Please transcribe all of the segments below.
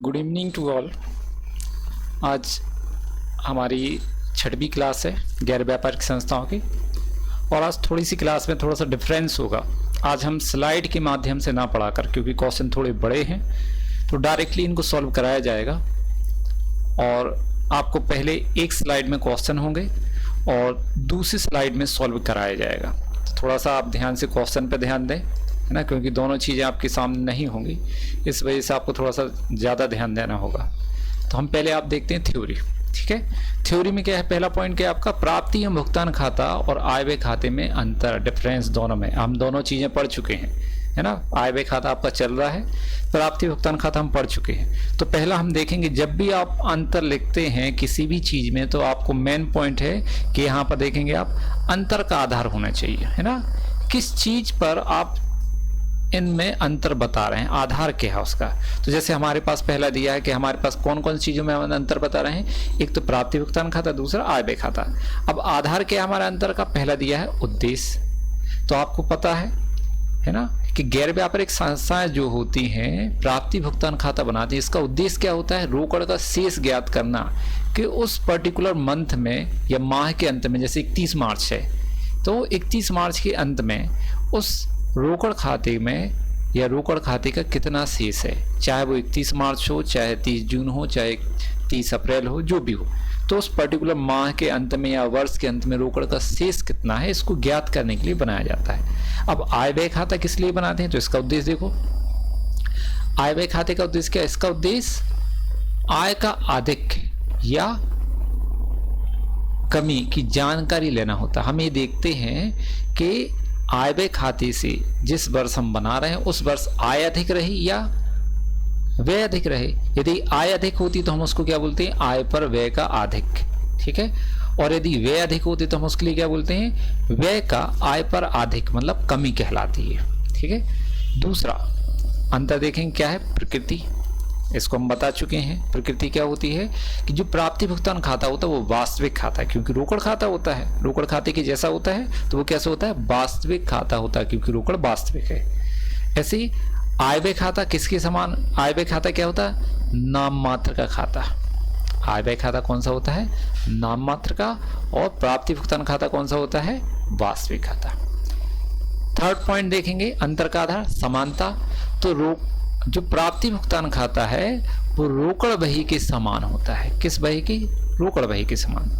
Good evening to all. आज हमारी 6वीं class है गैर व्यापारिक संस्थाओं की, और आज थोड़ी सी क्लास में थोड़ा सा डिफरेंस होगा। आज हम स्लाइड के माध्यम से ना पढ़ाकर, क्योंकि क्वेश्चन थोड़े बड़े हैं, तो डायरेक्टली इनको सॉल्व कराया जाएगा। और आपको पहले एक स्लाइड में क्वेश्चन होंगे और दूसरी स्लाइड में सॉल्व कराया जाएगा। तो थोड़ा सा आप ध्यान से क्वेश्चन पे ध्यान दें, है ना, क्योंकि दोनों चीज़ें आपके सामने नहीं होंगी, इस वजह से आपको थोड़ा सा ज़्यादा ध्यान देना होगा। तो हम पहले आप देखते हैं थ्योरी। ठीक है, थ्योरी में क्या है, पहला पॉइंट क्या है आपका, प्राप्ति एवं भुगतान खाता और आय व्यय खाते में अंतर, डिफरेंस दोनों में। हम दोनों चीज़ें पढ़ चुके हैं, है ना। आय व्यय खाता आपका चल रहा है, प्राप्ति भुगतान खाता हम पढ़ चुके हैं। तो पहला हम देखेंगे, जब भी आप अंतर लिखते हैं किसी भी चीज़ में, तो आपको मेन पॉइंट है कि यहाँ पर देखेंगे आप अंतर का आधार होना चाहिए, है ना। किस चीज़ पर आप इनमें अंतर बता रहे हैं, आधार क्या है उसका। तो जैसे हमारे पास पहला दिया है कि हमारे पास कौन कौन सी चीज़ों में हम अंतर बता रहे हैं, एक तो प्राप्ति भुगतान खाता, दूसरा आय व्यय खाता। अब आधार क्या है हमारा अंतर का, पहला दिया है उद्देश्य। तो आपको पता है ना, कि गैर व्यापारिक संस्थाएं जो होती हैं प्राप्ति भुगतान खाता बनाती हैं, इसका उद्देश्य क्या होता है, रोकड़ का शेष ज्ञात करना, कि उस पर्टिकुलर मंथ में या माह के अंत में, जैसे 31 मार्च है, तो 31 मार्च के अंत में उस रोकड़ खाते में या रोकड़ खाते का कितना शेष है, चाहे वो 31 मार्च हो, चाहे 30 जून हो, चाहे 30 अप्रैल हो, जो भी हो, तो उस पर्टिकुलर माह के अंत में या वर्ष के अंत में रोकड़ का शेष कितना है, इसको ज्ञात करने के लिए बनाया जाता है। अब आय व्यय खाता किस लिए बनाते हैं, तो इसका उद्देश्य देखो, आय व्यय खाते का उद्देश्य क्या है, इसका उद्देश्य आय का अधिक या कमी की जानकारी लेना होता है। हम ये देखते हैं कि आय व्यय खाते से जिस वर्ष हम बना रहे हैं उस वर्ष आय अधिक रही या व्यय अधिक रहे। यदि आय अधिक होती तो हम उसको क्या बोलते हैं, आय पर व्यय का अधिक। ठीक है, और यदि व्यय अधिक होती तो हम उसके लिए क्या बोलते हैं, व्यय का आय पर अधिक, मतलब कमी कहलाती है। ठीक है, दूसरा अंतर देखेंगे क्या है, प्रकृति। इसको हम बता चुके हैं, प्रकृति क्या होती है कि जो प्राप्ति भुगतान खाता होता है वो वास्तविक खाता है, क्योंकि रोकड़ खाता होता है, रोकड़ खाते के जैसा होता है, तो वो कैसे होता है, वास्तविक खाता होता है, क्योंकि रोकड़ वास्तविक है। ऐसे ही आय व्यय खाता किसके समान, आय व्यय खाता क्या होता है, नाम मात्र का खाता। आय व्यय खाता कौन सा होता है, नाम मात्र का, और प्राप्ति भुगतान खाता कौन सा होता है, वास्तविक खाता। थर्ड पॉइंट देखेंगे अंतर का आधार, समानता। तो जो प्राप्ति भुगतान खाता है वो रोकड़ बही के समान होता है, किस बही की, रोकड़ बही के समान।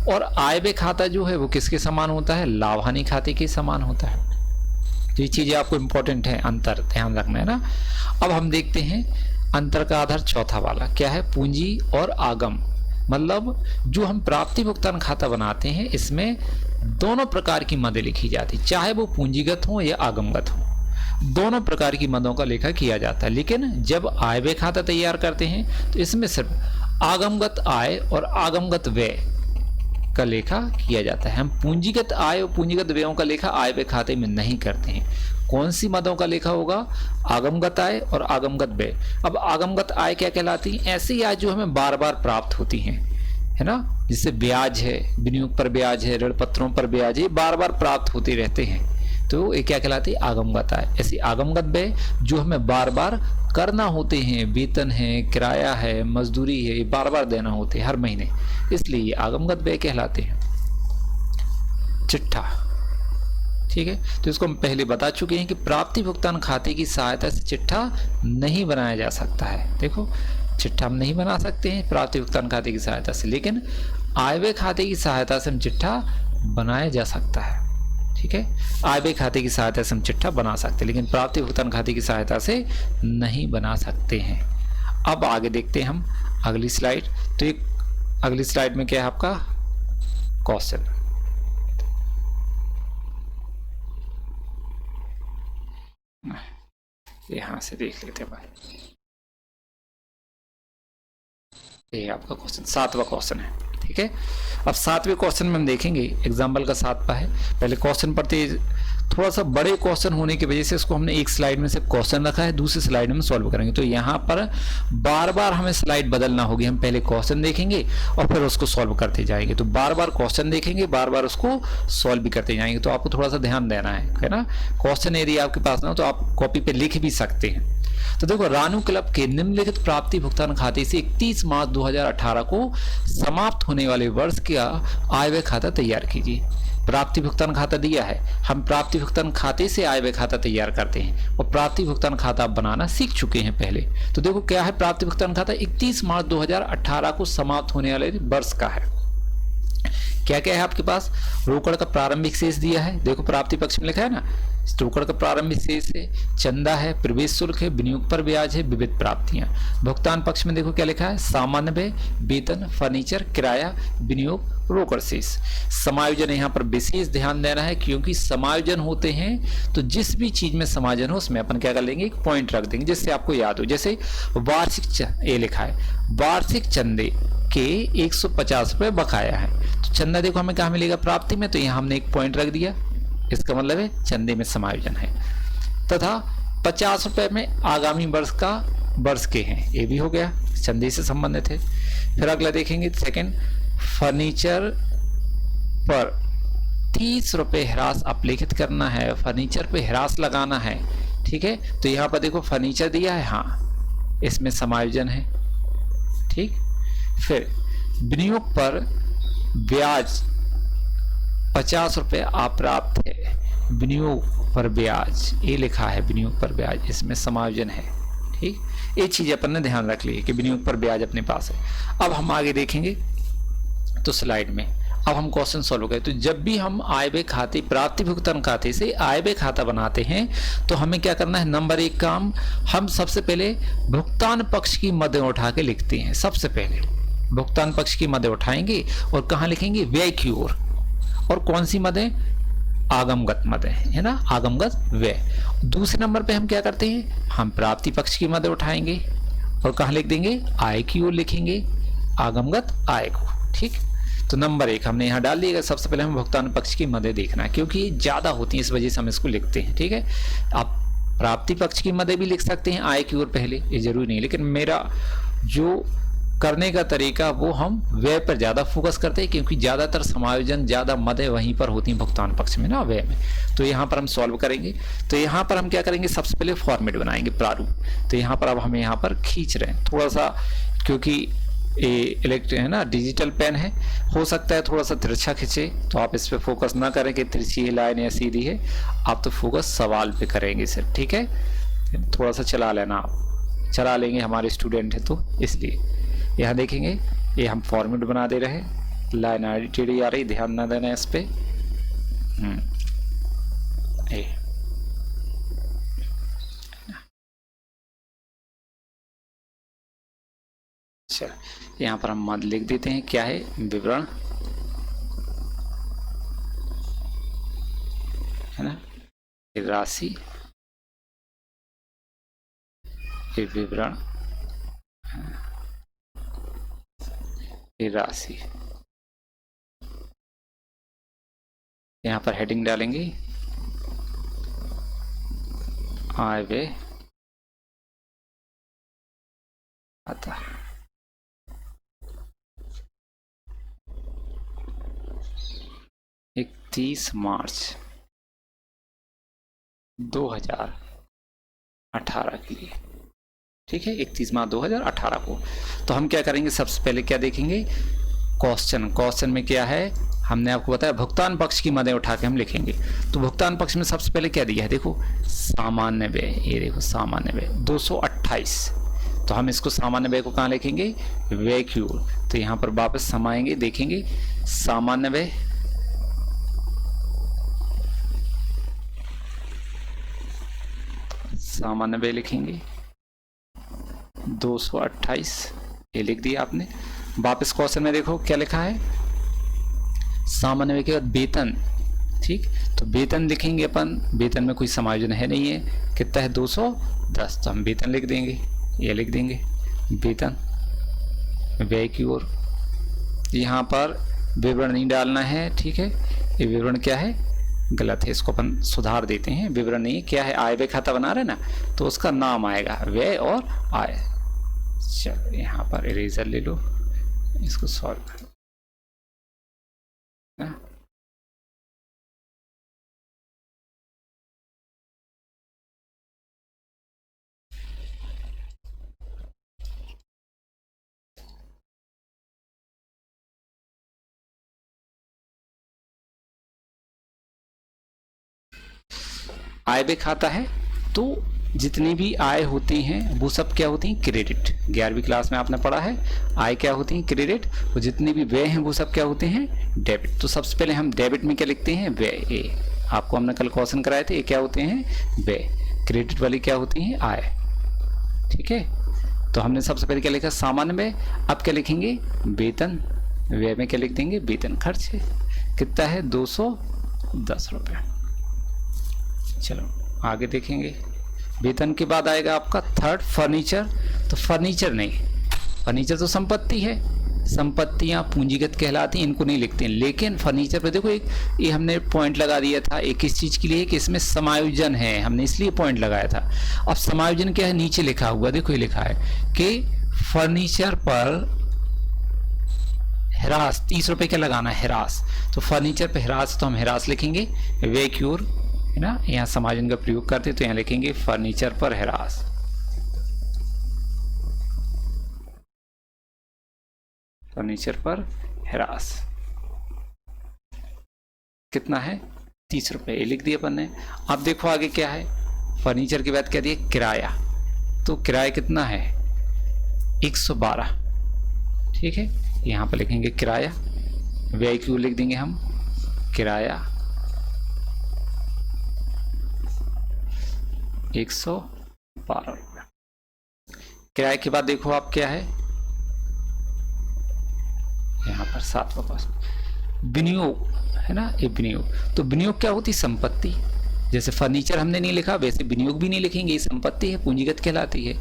और आय व्यय खाता जो है वो किसके समान होता है, लाभ हानि खाते के समान होता है। तो ये चीजें आपको इंपॉर्टेंट है, अंतर ध्यान रखना है ना। अब हम देखते हैं अंतर का आधार चौथा वाला क्या है, पूंजी और आगम। मतलब जो हम प्राप्ति भुगतान खाता बनाते हैं इसमें दोनों प्रकार की मदें लिखी जाती, चाहे वो पूंजीगत हो या आगमगत हो, दोनों प्रकार की मदों का लेखा किया जाता है। लेकिन जब आय व्यय खाता तैयार करते हैं तो इसमें सिर्फ आगमगत आय और आगमगत व्यय का लेखा किया जाता है। हम पूंजीगत आय और पूंजीगत व्ययों का लेखा आय व्यय खाते में नहीं करते हैं। कौन सी मदों का लेखा होगा, आगमगत आय और आगमगत व्यय। अब आगमगत आय क्या कहलाती है, ऐसी आय जो हमें बार बार प्राप्त होती है ना, जिससे ब्याज है, विनियोग पर ब्याज है, ऋण पत्रों पर ब्याज है, बार बार प्राप्त होते रहते हैं, तो ये क्या कहलाती है, आगमगत आय। ऐसी आगमगत व्यय जो हमें बार बार करना होते हैं, वेतन है, किराया है, मजदूरी है, ये बार बार देना होते हैं हर महीने, इसलिए ये आगमगत व्यय कहलाते हैं। चिट्ठा, ठीक है, तो इसको हम पहले बता चुके हैं कि प्राप्ति भुगतान खाते की सहायता से चिट्ठा नहीं बनाया जा सकता है। देखो, चिट्ठा हम नहीं बना सकते हैं प्राप्ति भुगतान खाते की सहायता से, लेकिन आय व्यय खाते की सहायता से हम चिट्ठा बनाया जा सकता है। ठीक है, आय व्यय खाते की सहायता से हम चिट्ठा बना सकते हैं, लेकिन प्राप्ति भुगतान खाते की सहायता से नहीं बना सकते हैं। अब आगे देखते हैं हम अगली स्लाइड। तो एक अगली स्लाइड में क्या है आपका क्वेश्चन, यहां से देख लेते हैं भाई, ये आपका क्वेश्चन 7वां क्वेश्चन है। ठीक है, अब 7वें क्वेश्चन में हम देखेंगे, एग्जाम्पल का 7वां है। पहले क्वेश्चन पढ़ते, थोड़ा सा बड़े क्वेश्चन होने की वजह से इसको हमने एक स्लाइड में से क्वेश्चन रखा है, दूसरी स्लाइड में सॉल्व करेंगे। तो यहाँ पर बार बार हमें स्लाइड बदलना होगी, हम पहले क्वेश्चन देखेंगे और फिर उसको सॉल्व करते जाएंगे। तो बार बार क्वेश्चन देखेंगे, बार बार उसको सॉल्व भी करते जाएंगे। तो आपको थोड़ा सा ध्यान देना है ना। क्वेश्चन यदि आपके पास ना हो तो आप कॉपी पे लिख भी सकते हैं, तो देखो रानू क्लब के निम्नलिखित प्राप्ति भुगतान खाते से 31 मार्च 2018 को समाप्त होने वाले वर्ष का आय व्यय खाता तैयार कीजिए। प्राप्ति भुगतान खाता दिया है, हम प्राप्ति भुगतान खाते से आय व्यय खाता तैयार करते हैं और प्राप्ति भुगतान खाता आप बनाना सीख चुके हैं पहले। तो देखो क्या है, प्राप्ति भुगतान खाता 31 मार्च 2018 को समाप्त होने वाले वर्ष का है। क्या क्या है आपके पास, रोकड़ का प्रारंभिक शेष दिया है, देखो प्राप्ति पक्ष में लिखा है ना, रोकड़ का प्रारंभिक शेष है, चंदा है, प्रवेश शुल्क है, विनियोग पर ब्याज है, विविध प्राप्तियां। भुगतान पक्ष में देखो क्या लिखा है, सामान्य व्यय, वेतन, फर्नीचर, किराया, विनियोग, रोकड़ शेष। समायोजन यहाँ पर विशेष ध्यान देना है, क्योंकि समायोजन होते हैं तो जिस भी चीज में समायोजन हो उसमें अपन क्या कर लेंगे, एक पॉइंट रख देंगे जिससे आपको याद हो। जैसे वार्षिक, ये लिखा है वार्षिक चंदे के 150 रुपए बकाया है, तो चंदा देखो हमें कहाँ मिलेगा, प्राप्ति में, तो यहाँ हमने एक पॉइंट रख दिया, इसका मतलब है चंदे में समायोजन है। तथा 50 रुपए में आगामी वर्ष का वर्ष के हैं, ये भी हो गया, चंदे से संबंधित है। फिर अगला देखेंगे सेकंड, फर्नीचर पर 30 रुपए ह्रास अपलेखित करना है, फर्नीचर पे ह्रास लगाना है, ठीक है। तो यहाँ पर देखो फर्नीचर दिया है, हाँ इसमें समायोजन है, ठीक। फिर विनियोग पर ब्याज 50 रुपए अप्राप्त है, विनियोग पर ब्याज ये लिखा है, विनियोग पर ब्याज इसमें समायोजन है, ठीक। ये चीज अपन ने ध्यान रख ली कि विनियोग पर ब्याज अपने पास है। अब हम आगे देखेंगे तो स्लाइड में अब हम क्वेश्चन सॉल्व करें। तो जब भी हम आय व्यय खाते, प्राप्ति भुगतान खाते से आय व्यय खाता बनाते हैं तो हमें क्या करना है, नंबर 1 काम, हम सबसे पहले भुगतान पक्ष की मदें उठा के लिखते हैं। सबसे पहले भुगतान पक्ष की मदें उठाएंगे और कहाँ लिखेंगे, व्यय की ओर। और कौन सी मदें, आगमगत मदें, है ना, आगमगत व्यय। दूसरे नंबर पे हम क्या करते हैं, हम प्राप्ति पक्ष की मदें उठाएंगे और कहाँ लिख देंगे, आय की ओर लिखेंगे, आगमगत आय को, ठीक। तो नंबर 1 हमने यहाँ डाल दिया। सबसे पहले हम भुगतान पक्ष की मदें देखना है, क्योंकि ये ज्यादा होती है, इस वजह से हम इसको लिखते हैं, ठीक है। आप प्राप्ति पक्ष की मदें भी लिख सकते हैं आय की ओर पहले, ये जरूरी नहीं, लेकिन मेरा जो करने का तरीका वो हम व्यय पर ज्यादा फोकस करते हैं, क्योंकि ज्यादातर समायोजन, ज्यादा मदें वहीं पर होती हैं भुगतान पक्ष में ना, व्यय में। तो यहाँ पर हम सॉल्व करेंगे। तो यहाँ पर हम क्या करेंगे, सबसे पहले फॉर्मेट बनाएंगे, प्रारूप। तो यहाँ पर अब हम यहाँ पर खींच रहे हैं थोड़ा सा, क्योंकि इलेक्ट्रिक है ना, डिजिटल पेन है, हो सकता है थोड़ा सा तिरछा खींचे, तो आप इस पे फोकस ना करें कि तिरछी है लाइन या सीधी है, आप तो फोकस सवाल पे करेंगे सिर्फ, ठीक है। थोड़ा सा चला लेना, आप चला लेंगे, हमारे स्टूडेंट है तो इसलिए। यहाँ देखेंगे ये हम फॉर्मेट बना दे रहे हैं, लाइन टेढ़ी आ रही, ध्यान ना देना इस पे। अच्छा, यहाँ पर हम मद लिख देते हैं, क्या है, विवरण, है ना, राशि, ये विवरण, ये राशि। यहाँ पर हेडिंग डालेंगे आय व्यय खाता। एक 30 मार्च 2018 के लिए, ठीक है, 31 मार्च 2018 को। तो हम क्या करेंगे, सबसे पहले क्या देखेंगे, क्वेश्चन में क्या है, हमने आपको बताया भुगतान पक्ष की मदें उठा के हम लिखेंगे। तो भुगतान पक्ष में सबसे पहले क्या दिया है, देखो सामान्य व्यय, ये देखो सामान्य व्यय 228। तो हम इसको सामान्य व्यय को कहाँ लिखेंगे, व्यय की ओर। तो यहाँ पर वापस समाएंगे, देखेंगे सामान्य व्यय, सामान्य व्यय लिखेंगे 228, ये लिख दिया आपने। वापस क्वेश्चन में देखो क्या लिखा है, सामान्य व्यय के बाद वेतन, ठीक। तो वेतन लिखेंगे अपन, वेतन में कोई समायोजन है नहीं है, कितना है 210, तो हम वेतन लिख देंगे, ये लिख देंगे वेतन, व्यय की ओर। यहाँ पर विवरण नहीं डालना है, ठीक है, ये विवरण क्या है, गलत है, इसको अपन सुधार देते हैं, विवरण नहीं, क्या है, आय व्यय खाता बना रहे ना, तो उसका नाम आएगा व्यय और आय। चलो यहाँ पर इरेजर ले लो, इसको सॉल्व कर, आय व्यय खाता है तो जितनी भी आय होती हैं वो सब क्या होती हैं, क्रेडिट। 11वीं क्लास में आपने पढ़ा है आय क्या होती है, क्रेडिट, और जितनी भी व्यय हैं वो सब क्या होते हैं, डेबिट। तो सबसे पहले हम डेबिट में क्या लिखते हैं, व्यय। ए आपको हमने कल क्वेश्चन कराए थे, ये क्या होते हैं, व्यय। क्रेडिट वाली क्या होती हैं, आय। ठीक है, तो हमने सबसे पहले क्या लिखा, सामान्य व्यय। अब क्या लिखेंगे, वेतन। व्यय में क्या लिख देंगे, वेतन खर्च है। कितना है, 210 रुपये। चलो आगे देखेंगे। वेतन के बाद आएगा आपका थर्ड, फर्नीचर। तो फर्नीचर नहीं, फर्नीचर तो संपत्ति है, संपत्तियां पूंजीगत कहलाती हैं, इनको नहीं लिखते हैं। लेकिन फर्नीचर पे देखो एक ये हमने पॉइंट लगा दिया था, एक किस चीज के लिए कि इसमें समायोजन है, हमने इसलिए पॉइंट लगाया था। अब समायोजन क्या है, नीचे लिखा हुआ देखो, ये लिखा है कि फर्नीचर पर ह्रास 30 रुपए क्या लगाना है, ह्रास। तो फर्नीचर पे ह्रास, तो हम ह्रास लिखेंगे, व्यय की ओर है ना, यहाँ समायोजन का प्रयोग करते तो यहाँ लिखेंगे फर्नीचर पर ह्रास। फर्नीचर पर ह्रास कितना है, 30 रुपए, ये लिख दिया अपन ने। अब देखो आगे क्या है, फर्नीचर के बाद क्या दिया, किराया। तो किराया कितना है, 112। ठीक है, यहाँ पर लिखेंगे किराया, व्यय की ओर लिख देंगे हम किराया 112 रुपये। किराए के बाद देखो आप क्या है, यहाँ पर 7वां विनियोग है ना, ये विनियोग। तो विनियोग क्या होती, संपत्ति। जैसे फर्नीचर हमने नहीं लिखा, वैसे विनियोग भी नहीं लिखेंगे, ये संपत्ति है, पूंजीगत कहलाती है।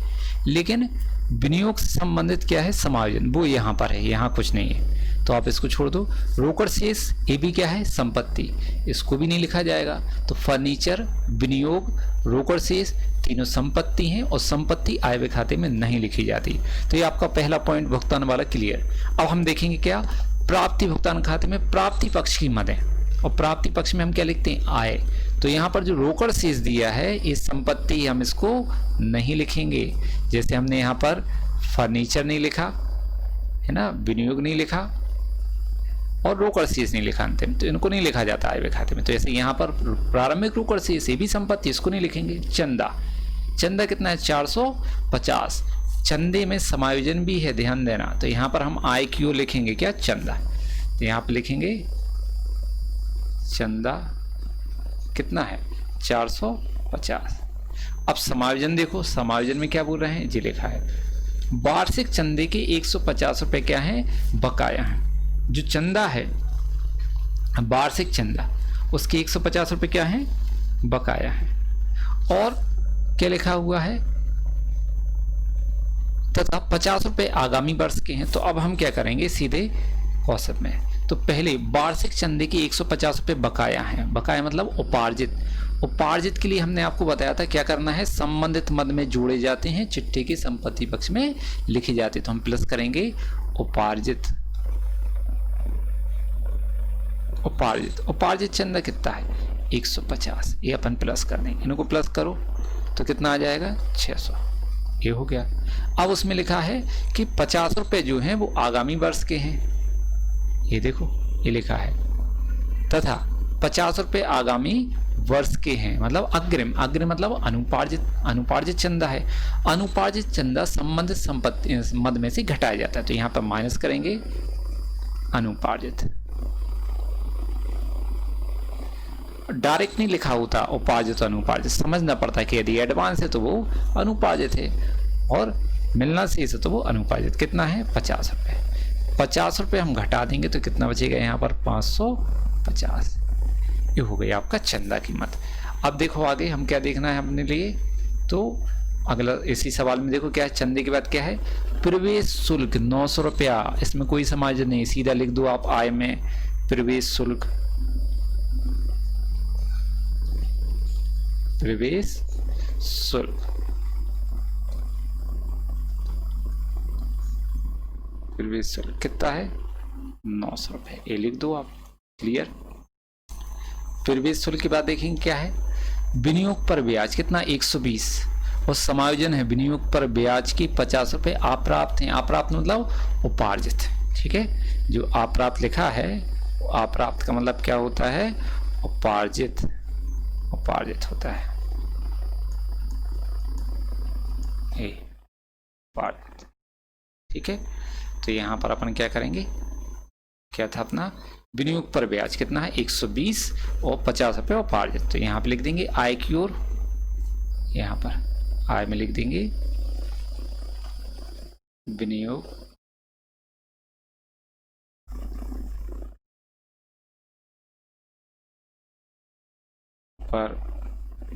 लेकिन विनियोग से संबंधित क्या है, समायोजन, वो यहाँ पर है, यहाँ कुछ नहीं है, तो आप इसको छोड़ दो। रोकड़ शेष, ये भी क्या है, संपत्ति, इसको भी नहीं लिखा जाएगा। तो फर्नीचर, विनियोग, रोकड़ शेष तीनों संपत्ति हैं, और संपत्ति आय व्यय खाते में नहीं लिखी जाती। तो ये आपका पहला पॉइंट भुगतान वाला क्लियर। अब हम देखेंगे क्या, प्राप्ति भुगतान खाते में प्राप्ति पक्ष की मदें, और प्राप्ति पक्ष में हम क्या लिखते हैं, आय। तो यहाँ पर जो रोकड़ शेष दिया है, इस संपत्ति हम इसको नहीं लिखेंगे। जैसे हमने यहाँ पर फर्नीचर नहीं लिखा है ना, विनियोग नहीं लिखा, और रोकड़ शेष नहीं लिखा अंतिम, तो इनको नहीं लिखा जाता आय व्यय खाते में। तो ऐसे यहाँ पर प्रारंभिक रोकड़ शेष, ये भी संपत्ति, इसको नहीं लिखेंगे। चंदा, चंदा कितना है, 450। चंदे में समायोजन भी है, ध्यान देना। तो यहाँ पर हम आय की ओर लिखेंगे क्या, चंदा। तो यहाँ पर लिखेंगे चंदा कितना है, 450। अब समायोजन देखो, समायोजन में क्या बोल रहे हैं, जी लिखा है वार्षिक चंदे के 150 रुपए क्या है, बकाया है। जो चंदा है वार्षिक चंदा, उसके 150 रुपए क्या है, बकाया है। और क्या लिखा हुआ है, तथा 50 रुपए आगामी वर्ष के हैं। तो अब हम क्या करेंगे, सीधे औसत में। तो पहले वार्षिक चंदे के 150 रुपए बकाया है, बकाया मतलब उपार्जित। उपार्जित के लिए हमने आपको बताया था क्या करना है, संबंधित मद में जोड़े जाते हैं, चिट्ठे की संपत्ति पक्ष में लिखी जाती है। तो हम प्लस करेंगे उपार्जित। उपार्जित, उपार्जित चंदा कितना है, 150, ये अपन प्लस कर देंगे। इनको प्लस करो तो कितना आ जाएगा, 600। ये हो गया। अब उसमें लिखा है कि 50 रुपए जो हैं वो आगामी वर्ष के हैं, ये देखो ये लिखा है, तथा 50 रुपए आगामी वर्ष के हैं, मतलब अग्रिम। अग्रिम मतलब अनुपार्जित, अनुपार्जित चंदा है। अनुपार्जित चंदा संबंधित संपत्ति मद में से घटाया जाता है। तो यहाँ पर माइनस करेंगे अनुपार्जित। डायरेक्ट नहीं लिखा होता उपार्जित अनुपार्जित, समझना पड़ता है कि यदि एडवांस है तो वो अनुपार्जित है, और मिलना शेष है तो वो अनुपार्जित। कितना है, 50 रुपये। 50 रुपये हम घटा देंगे तो कितना बचेगा यहाँ पर, 550। ये हो गई आपका चंदा कीमत। अब देखो आगे हम क्या देखना है अपने लिए, तो अगला इसी सवाल में देखो क्या है, चंदे के बाद क्या है, प्रवेश शुल्क 900 रुपया। इसमें कोई समायोजन नहीं, सीधा लिख दो आप आय में प्रवेश शुल्क। प्रवेश शुल्क, प्रवेश शुल्क कितना है, 900 रुपये, ये लिख दो आप, क्लियर। प्रवेश शुल्क के बाद देखेंगे क्या है, विनियोग पर ब्याज कितना, 120, और समायोजन है विनियोग पर ब्याज की 50 रुपये अप्राप्त हैं। अप्राप्त मतलब उपार्जित, ठीक है। जो अप्राप्त लिखा है, अप्राप्त का मतलब क्या होता है, उपार्जित, उपार्जित होता है। ए पार्ट। ठीक है, तो यहाँ पर अपन क्या करेंगे, क्या था अपना विनियोग पर ब्याज कितना है 120 और 50 रुपये उपार्जित। तो यहाँ पे लिख देंगे आय की ओर, यहाँ पर आय में लिख देंगे विनियोग पर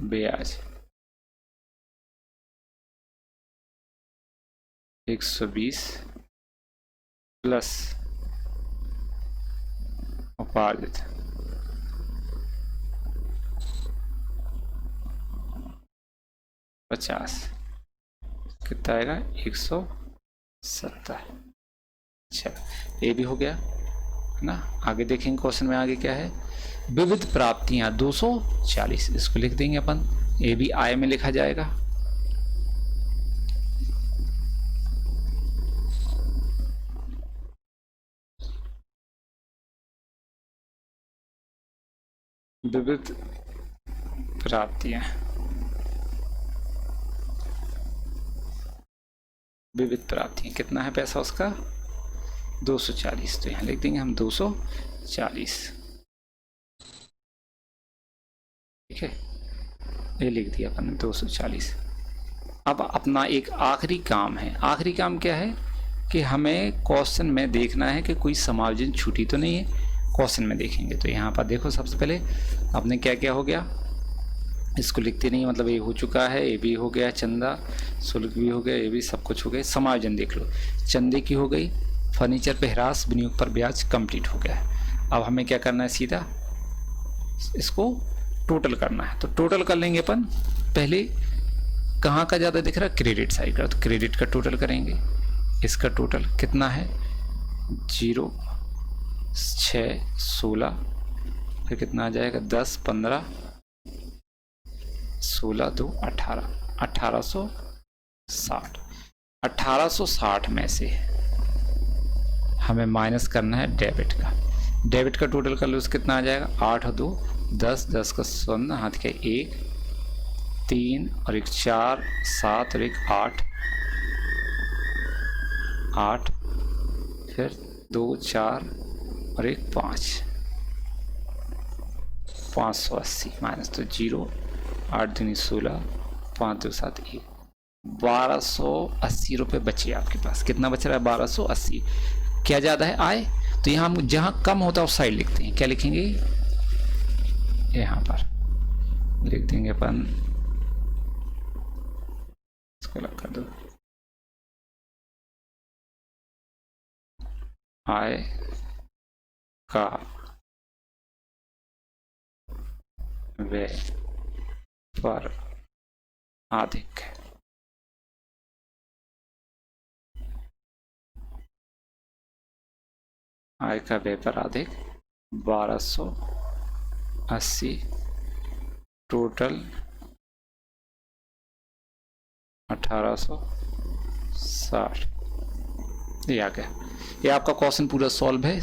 ब्याज 120 प्लस उपार्जित 50, कितना आएगा 170। अच्छा, ये भी हो गया है ना। आगे देखेंगे क्वेश्चन में आगे क्या है, विविध प्राप्तियां 240, इसको लिख देंगे अपन, ये भी आय में लिखा जाएगा। विविध प्राप्तियां, विविध प्राप्तियां कितना है पैसा उसका 240, तो यहाँ लिख देंगे हम 240। ठीक है, ये लिख दिया अपन ने 240। अब अपना एक आखिरी काम है, आखिरी काम क्या है कि हमें क्वेश्चन में देखना है कि कोई समायोजन छूटी तो नहीं है। क्वेश्चन में देखेंगे तो यहाँ पर देखो, सबसे पहले आपने क्या क्या हो गया, इसको लिखते नहीं, मतलब ये हो चुका है, ये भी हो गया, चंदा शुल्क भी हो गया, ये भी सब कुछ हो गया। समायोजन देख लो, चंदे की हो गई, फर्नीचर पे ह्रास, विनियोग पर ब्याज कंप्लीट हो गया है। अब हमें क्या करना है, सीधा इसको टोटल करना है। तो टोटल कर लेंगे अपन, पहले कहाँ का ज़्यादा दिख रहा है, क्रेडिट साइड का, तो क्रेडिट का टोटल करेंगे। इसका टोटल कितना है 0, 6, 16, फिर कितना आ जाएगा 10, 15, 16, 2, 18, 1860। 1860 में से हमें माइनस करना है डेबिट का। डेबिट का टोटल कर लो, उसका कितना आ जाएगा 8 और 2 10, 10 का 16, हाथ के 1, 3 और 1 4, 7 और 1 8, 8, फिर 2 4 और 1 5, 580 माइनस तो 0, 8 दूनी 16, 5 2 7 1, 1280 रुपये बचे आपके पास। कितना बच रहा है 1280। क्या ज़्यादा है आय, तो यहाँ हम जहाँ कम होता है उस साइड लिखते हैं, क्या लिखेंगे यहाँ पर लिख देंगे अपन, इसको अलग कर दो, आय का व्यय पर अधिक है। आय का व्यय पर अधिक 1280, टोटल 1860। ये आ गया, ये आपका क्वेश्चन पूरा सॉल्व है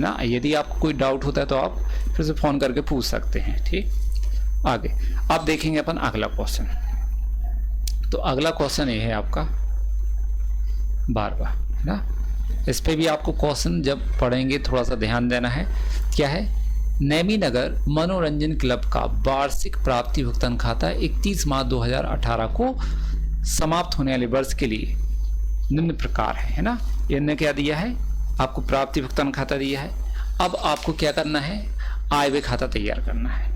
ना। यदि आपको कोई डाउट होता है तो आप फिर से फ़ोन करके पूछ सकते हैं। ठीक, आगे अब देखेंगे अपन अगला क्वेश्चन। तो अगला क्वेश्चन ये है आपका 12वां, है ना। इस पे भी आपको क्वेश्चन जब पढ़ेंगे थोड़ा सा ध्यान देना है। क्या है, नैमी नगर मनोरंजन क्लब का वार्षिक प्राप्ति भुगतान खाता 31 मार्च 2018 को समाप्त होने वाले वर्ष के लिए निम्न प्रकार है ना। इन्होंने क्या दिया है आपको, प्राप्ति भुगतान खाता दिया है। अब आपको क्या करना है, आय व्यय खाता तैयार करना है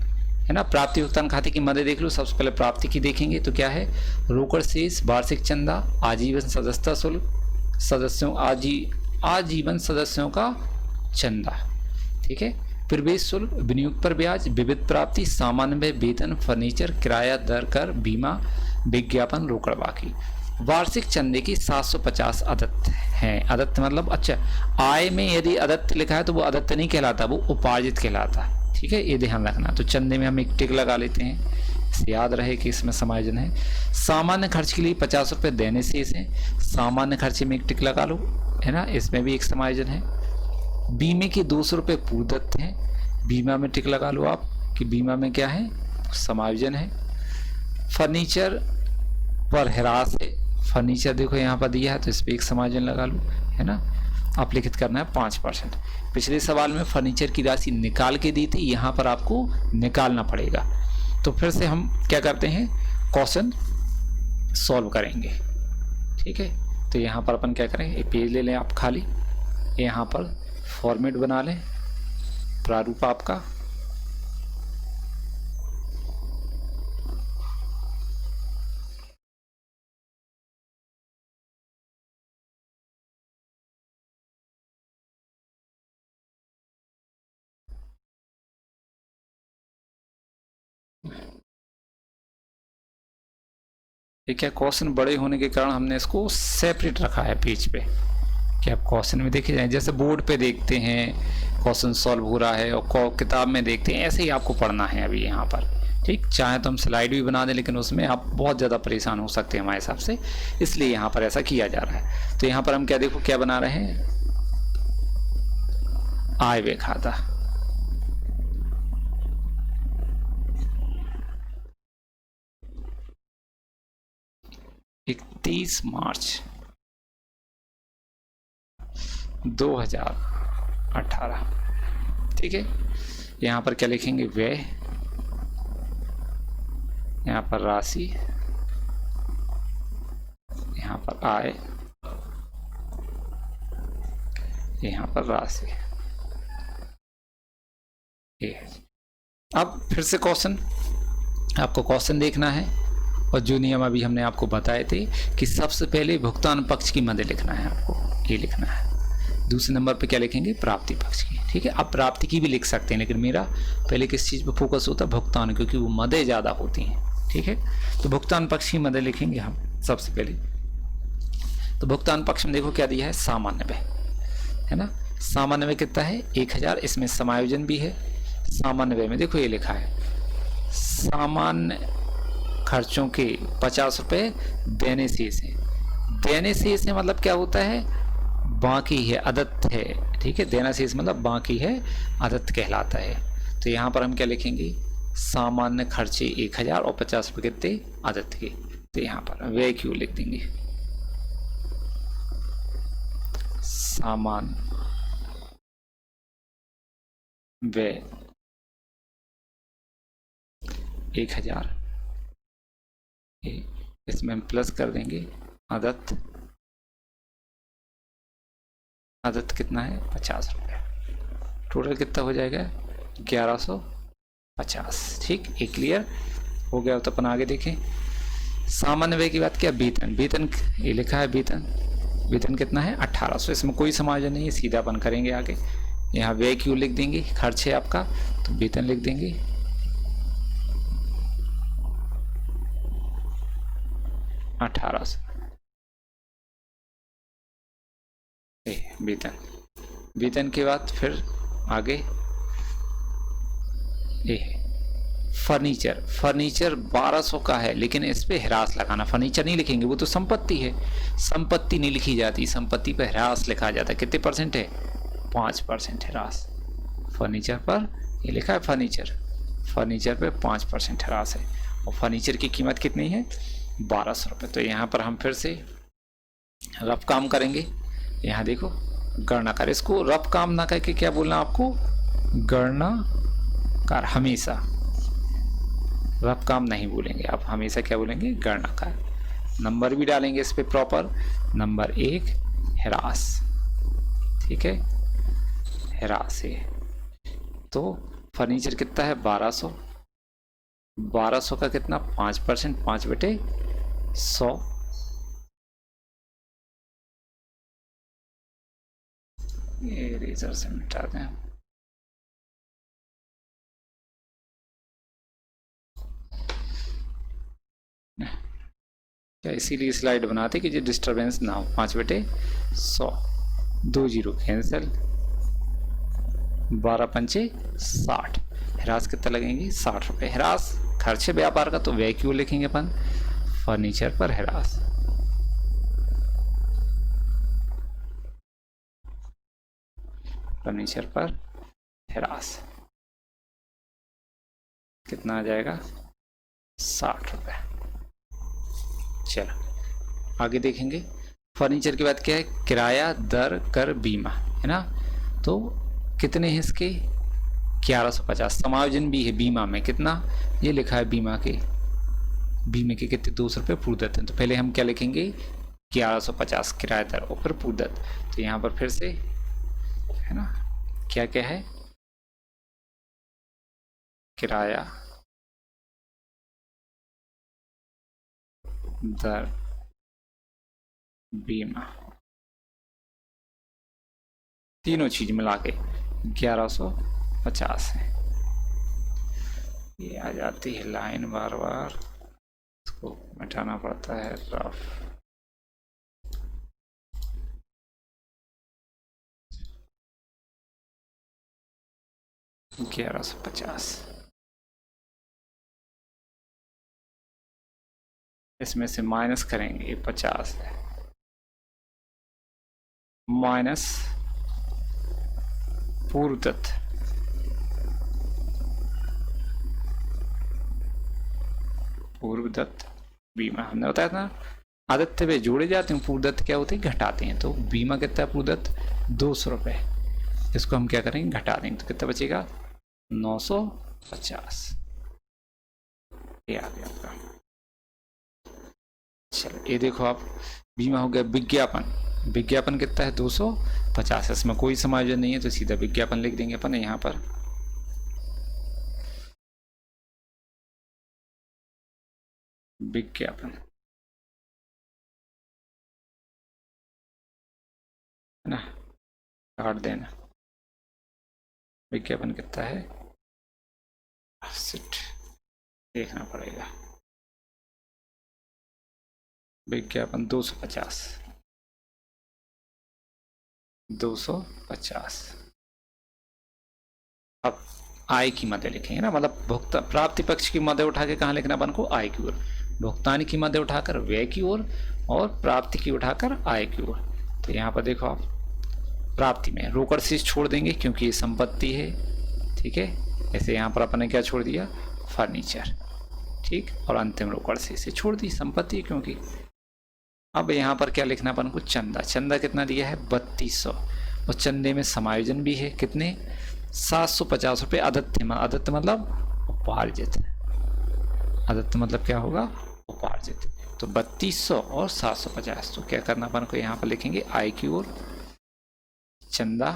ना। प्राप्ति भुगतान खाते की मदद देख लो। सबसे पहले प्राप्ति की देखेंगे तो क्या है, रोकड़ शेष, वार्षिक चंदा, आजीवन सदस्यता शुल्क, सदस्यों आजीवन सदस्यों का चंदा, ठीक है, प्रवेश शुल्क, विनियोग पर ब्याज, विविध प्राप्ति, सामान्य व्यय, वेतन, फर्नीचर, किराया, दर, कर, बीमा, विज्ञापन, रोकड़ बाकी। वार्षिक चंदे की 750 अदत्त हैं। अदत्त मतलब, अच्छा, आय में यदि अदत्त लिखा है तो वो अदत्त नहीं कहलाता, वो उपार्जित कहलाता। ठीक है, ये ध्यान रखना। तो चंदे में हम एक टिक लगा लेते हैं, इसे याद रहे कि इसमें समायोजन है। सामान्य खर्च के लिए 50 रुपये देने शेष है, सामान्य खर्चे में एक टिक लगा लो, है ना, इसमें भी एक समायोजन है। बीमे के 200 रुपये पूर्वदत्त हैं, बीमा में टिक लगा लो आप कि बीमा में क्या है, समायोजन है। फर्नीचर पर ह्रास है, फर्नीचर देखो यहाँ पर दिया है तो इस पर एक समायोजन लगा लूँ, है ना। अपलिखित करना है 5%। पिछले सवाल में फर्नीचर की राशि निकाल के दी थी, यहाँ पर आपको निकालना पड़ेगा। तो फिर से हम क्या करते हैं, क्वेश्चन सॉल्व करेंगे, ठीक है। तो यहाँ पर अपन क्या करें, एक पेज ले लें आप खाली, यहाँ पर फॉर्मेट बना लें, प्रारूप आपका ये क्या, क्वेश्चन बड़े होने के कारण हमने इसको सेपरेट रखा है पेज पे, कि आप क्वेश्चन में देखे जाए, जैसे बोर्ड पे देखते हैं क्वेश्चन सॉल्व हो रहा है और किताब में देखते हैं, ऐसे ही आपको पढ़ना है अभी यहाँ पर, ठीक। चाहे तो हम स्लाइड भी बना दें, लेकिन उसमें आप बहुत ज़्यादा परेशान हो सकते हैं हमारे हिसाब से, इसलिए यहाँ पर ऐसा किया जा रहा है। तो यहाँ पर हम क्या देखो क्या बना रहे हैं, आय व्यय खाता। इकतीस मार्च 2018, ठीक है। यहाँ पर क्या लिखेंगे, व्यय, यहाँ पर राशि, यहाँ पर आय, यहाँ पर राशि। ये अब फिर से क्वेश्चन, आपको क्वेश्चन देखना है, और जो नियम अभी हमने आपको बताए थे कि सबसे पहले भुगतान पक्ष की मदद लिखना है, आपको ये लिखना है। दूसरे नंबर पे क्या लिखेंगे, प्राप्ति पक्ष की, ठीक है। आप प्राप्ति की भी लिख सकते हैं, लेकिन मेरा पहले किस चीज़ पे फोकस होता है, भुगतान, क्योंकि वो मदें ज़्यादा होती हैं, ठीक है। तो भुगतान पक्ष की मदद लिखेंगे हम सबसे पहले। तो भुगतान पक्ष में देखो क्या दिया है, सामान्य व्यय, है ना। सामान्य व्यय कितना है, 1000, इसमें समायोजन भी है। सामान्य व्यय में देखो ये लिखा है, सामान्य खर्चों के 50 रुपये देने शेष है। देने शेष है मतलब क्या होता है, बाकी है, अदत्त है, ठीक है। देना शेष मतलब बाकी है, अदत्त कहलाता है। तो यहाँ पर हम क्या लिखेंगे, सामान्य खर्चे 1000 और 50 रुपये कितने, अदत्त के। तो यहाँ पर व्यय क्यों लिख देंगे, सामान्य व्यय 1000, इसमें हम प्लस कर देंगे अदत्त, अदत्त कितना है, 50 रुपये। टोटल कितना हो जाएगा, 1150, ठीक। ये क्लियर हो गया। तो अपन आगे देखें, सामान्य व्यय की बात किया, वेतन, वेतन ये लिखा है, वेतन, वेतन कितना है, 1800, इसमें कोई समायोजन नहीं है, सीधा अपन करेंगे आगे। यहाँ व्यय क्यों लिख देंगे, खर्च है आपका, तो वेतन लिख देंगे, 1800, वेतन। वेतन के बाद फिर आगे ये फर्नीचर, फर्नीचर 1200 का है, लेकिन इस पे ह्रास लगाना, फर्नीचर नहीं लिखेंगे, वो तो संपत्ति है, संपत्ति नहीं लिखी जाती, संपत्ति पे ह्रास लिखा जाता है। कितने परसेंट है, 5% ह्रास। फर्नीचर पर ये लिखा है, फर्नीचर, फर्नीचर पे 5% ह्रास है, और फर्नीचर की कीमत कितनी है, 1200 रुपये। तो यहाँ पर हम फिर से रफ काम करेंगे। यहाँ देखो गणना कर, इसको रफ काम ना करके क्या बोलना आपको, गणना कर, हमेशा रफ काम नहीं बोलेंगे आप, हमेशा क्या बोलेंगे, गणना कर। नंबर भी डालेंगे इस पे प्रॉपर, नंबर 1 ह्रास, ठीक है, ह्रास है। तो फर्नीचर कितना है, 1200, 1200 का कितना, 5%, 5/100, ये इरेजर से मिटा दें। क्या इसीलिए स्लाइड बनाते कि जो डिस्टरबेंस ना हो, 5/100, 2 जीरो कैंसिल, 12 पंचे 60, ह्रास कितना लगेंगे, 60 रुपये। ह्रास खर्च व्यापार का, तो व्यय क्यों लिखेंगे अपन, फर्नीचर पर ह्रास, फर्नीचर पर ह्रास कितना आ जाएगा, 60 रुपये। चलो आगे देखेंगे। फर्नीचर के बाद क्या है, किराया, दर, कर, बीमा, है ना। तो कितने हैं इसके, 1150। समायोजन भी है बीमा में, कितना, ये लिखा है बीमा के कितने, 200 रुपये पूर्वदत्त हैं। तो पहले हम क्या लिखेंगे, 1150 किराया दर और फिर पूर्वदत्त। तो यहाँ पर फिर से है ना, क्या क्या है, किराया, दर, बीमा, तीनों चीज मिला के 1150 है। ये आ जाती है लाइन, बार बार इसको मिटाना पड़ता है रफ। ग्यारह सौ 50, इसमें से माइनस करेंगे, 50 है, माइनस पूर्वदत्त, पूर्वदत्त बीमा। हमने बताया था आदित्य पे जोड़े जाते हैं, पूर्वदत्त क्या होते हैं, घटाते हैं। तो बीमा कितना है पूर्वदत्त, 200 रुपये। इसको हम क्या करेंगे, घटा देंगे, तो कितना बचेगा, 950। ये आ गया आपका। चलो ये देखो आप, बीमा हो गया। विज्ञापन, विज्ञापन कितना है, 250। इसमें कोई समायोजन नहीं है तो सीधा विज्ञापन लिख देंगे अपन यहाँ पर। विज्ञापन है ना, काट देना। विज्ञापन कितना है, देखना पड़ेगा। विज्ञापन 250, 250। अब आय की मदें लिखेंगे ना, मतलब भुगतान, प्राप्ति पक्ष की मदें उठा के कहाँ लिखना अपन को, आय की ओर। भुगतान की मदें उठाकर व्यय की ओर और प्राप्ति की उठाकर आय की ओर। तो यहाँ पर देखो आप, प्राप्ति में रोकड़ शेष छोड़ देंगे क्योंकि ये संपत्ति है, ठीक है। ऐसे यहाँ पर अपन ने क्या छोड़ दिया, फर्नीचर, ठीक। और अंतिम रोकड़ शेष छोड़ दी, संपत्ति क्योंकि। अब यहाँ पर क्या लिखना अपन को, चंदा। चंदा कितना दिया है, 3200। और चंदे में समायोजन भी है, कितने, 750 रुपये। आदित्य, आदित्य मतलब उपार्जित, आदित्य मतलब क्या होगा, उपार्जित। तो 3200 और 750। तो क्या करना अपन को, यहाँ पर लिखेंगे आय की ओर चंदा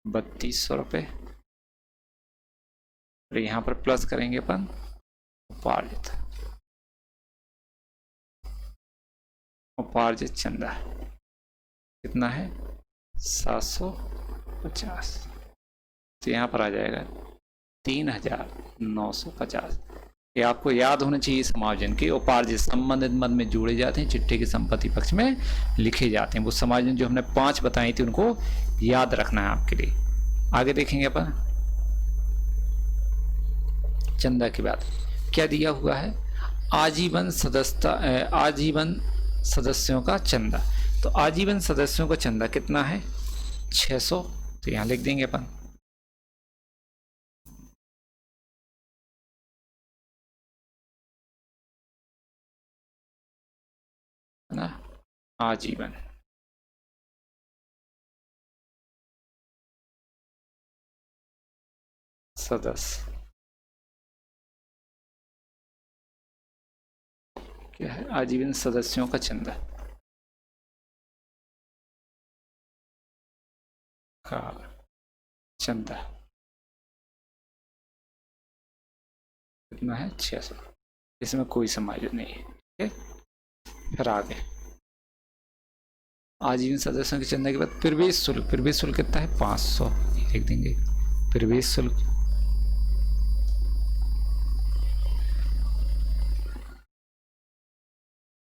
3200 रुपये, और यहाँ पर प्लस करेंगे अपन उपार्जित, उपार्जित चंदा कितना है, 750। तो यहाँ पर आ जाएगा 3950। ये आपको याद होना चाहिए, समायोजन के उपार्जित संबंधित मद में जोड़े जाते हैं, चिट्ठे की संपत्ति पक्ष में लिखे जाते हैं। वो समायोजन जो हमने 5 बताई थी उनको याद रखना है आपके लिए। आगे देखेंगे अपन, चंदा के बाद क्या दिया हुआ है, आजीवन सदस्यता, आजीवन सदस्यों का चंदा। तो आजीवन सदस्यों का चंदा कितना है, 600। तो यहाँ लिख देंगे अपन, है ना, आजीवन सदस्य क्या है, आजीवन सदस्यों का चंदा का चंदा कितना है, 600। इसमें कोई समायोजन नहीं है, ठीक है। फिर आगे आजीवन सदस्यों के चंदा के बाद प्रवेश शुल्क, प्रवेश शुल्क कितना है, 500 लिख देंगे। प्रवेश शुल्क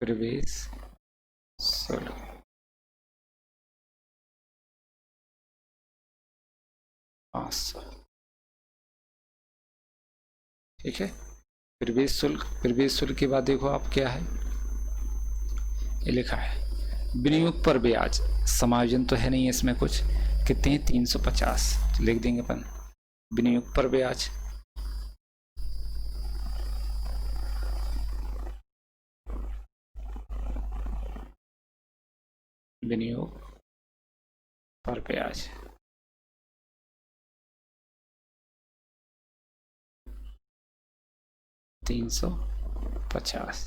प्रवेश शुल्क 500, ठीक है। प्रवेश शुल्क, प्रवेश शुल्क के बाद देखो आप क्या है, ये लिखा है विनियोग पर ब्याज। समायोजन तो है नहीं इसमें कुछ, कितने हैं, 350। तो लिख देंगे अपन विनियोग पर ब्याज विनियोग पर ब्याज। $350।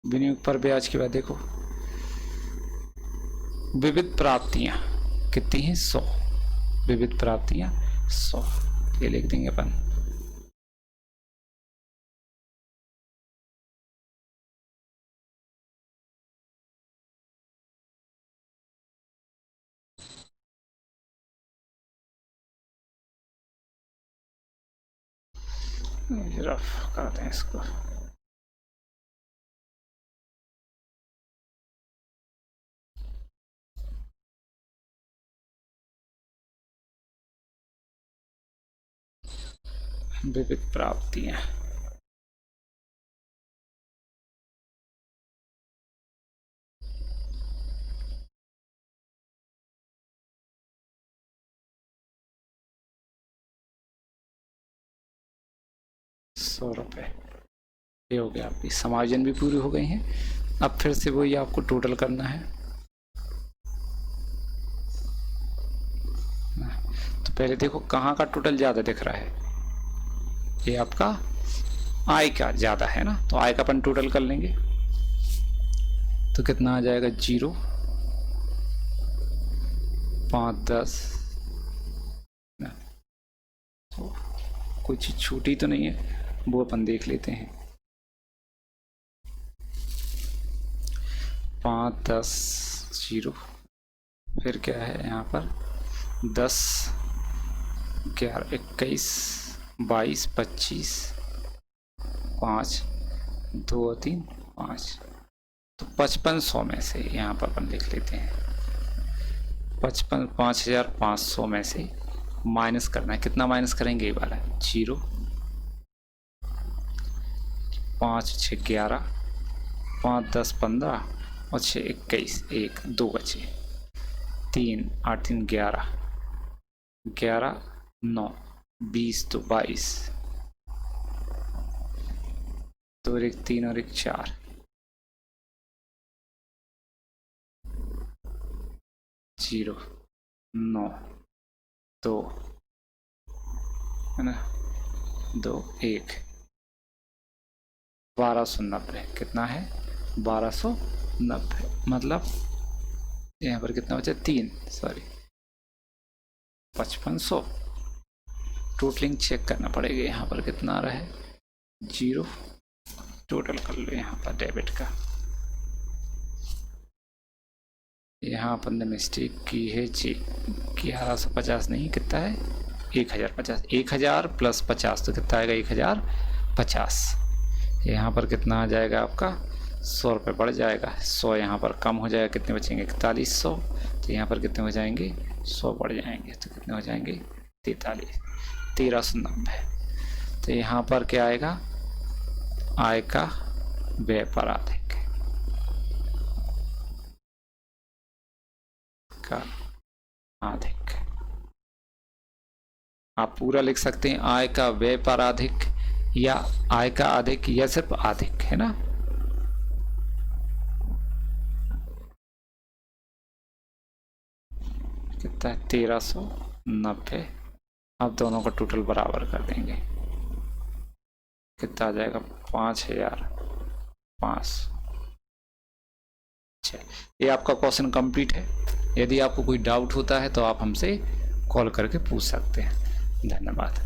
विनियोग पर ब्याज के बाद देखो विविध प्राप्तियां कितनी हैं? 100। विविध प्राप्तियां 100, ये लिख देंगे अपन। रफ करते हैं इसको। विविध प्राप्तियां ₹100। ये हो गया, आपकी समायोजन भी पूरी हो गई हैं। अब फिर से वही आपको टोटल करना है। तो पहले देखो कहाँ का टोटल ज़्यादा दिख रहा है, ये आपका आय का ज़्यादा है ना, तो आय का अपन टोटल कर लेंगे। तो कितना आ जाएगा? 0, 5, 10। तो कोई चीज़ छूटी तो नहीं है, वो अपन देख लेते हैं। 5, 10, 0। फिर क्या है यहाँ पर? 10, 11, 21, 22, 25, 5, 2, 3, 5। तो 5500 में से यहाँ पर अपन लिख लेते हैं 5500 में से माइनस करना है। कितना माइनस करेंगे? ये वाला 0, 5, 6, 11, 5, 10, 15 और 6, 21, 1, 2 बचे, 3, 8, 3, 11, 11, 9, 20, तो 22, 2 और 1, 3 और 1, 4, 0, 9, 2 है ना, 2, 1, 1290। कितना है? 1290। मतलब यहाँ पर कितना बचा? 3, सॉरी 5500। टोटलिंग चेक करना पड़ेगा, यहाँ पर कितना आ रहा है? 0। टोटल कर लो यहाँ पर डेबिट का। यहाँ अपन ने मिस्टेक की है जी, 1150 नहीं, कितना है? 1050। 1000 प्लस 50 तो कितना आएगा? 1050। यहाँ पर कितना आ जाएगा आपका? 100 रुपये बढ़ जाएगा। 100 यहाँ पर कम हो जाएगा, कितने बचेंगे? 4100। तो यहाँ पर कितने हो जाएंगे? 100 बढ़ जाएंगे, तो कितने हो जाएंगे? 1390। तो यहाँ पर क्या आएगा? आय का व्यय पराधिक का अधिक। आप पूरा लिख सकते हैं आय का व्यय पराधिक, या आय का अधिक, या सिर्फ अधिक, है ना। कितना है? 1390। अब दोनों का टोटल बराबर कर देंगे, कितना आ जाएगा? 5500। ये आपका क्वेश्चन कंप्लीट है। यदि आपको कोई डाउट होता है तो आप हमसे कॉल करके पूछ सकते हैं। धन्यवाद।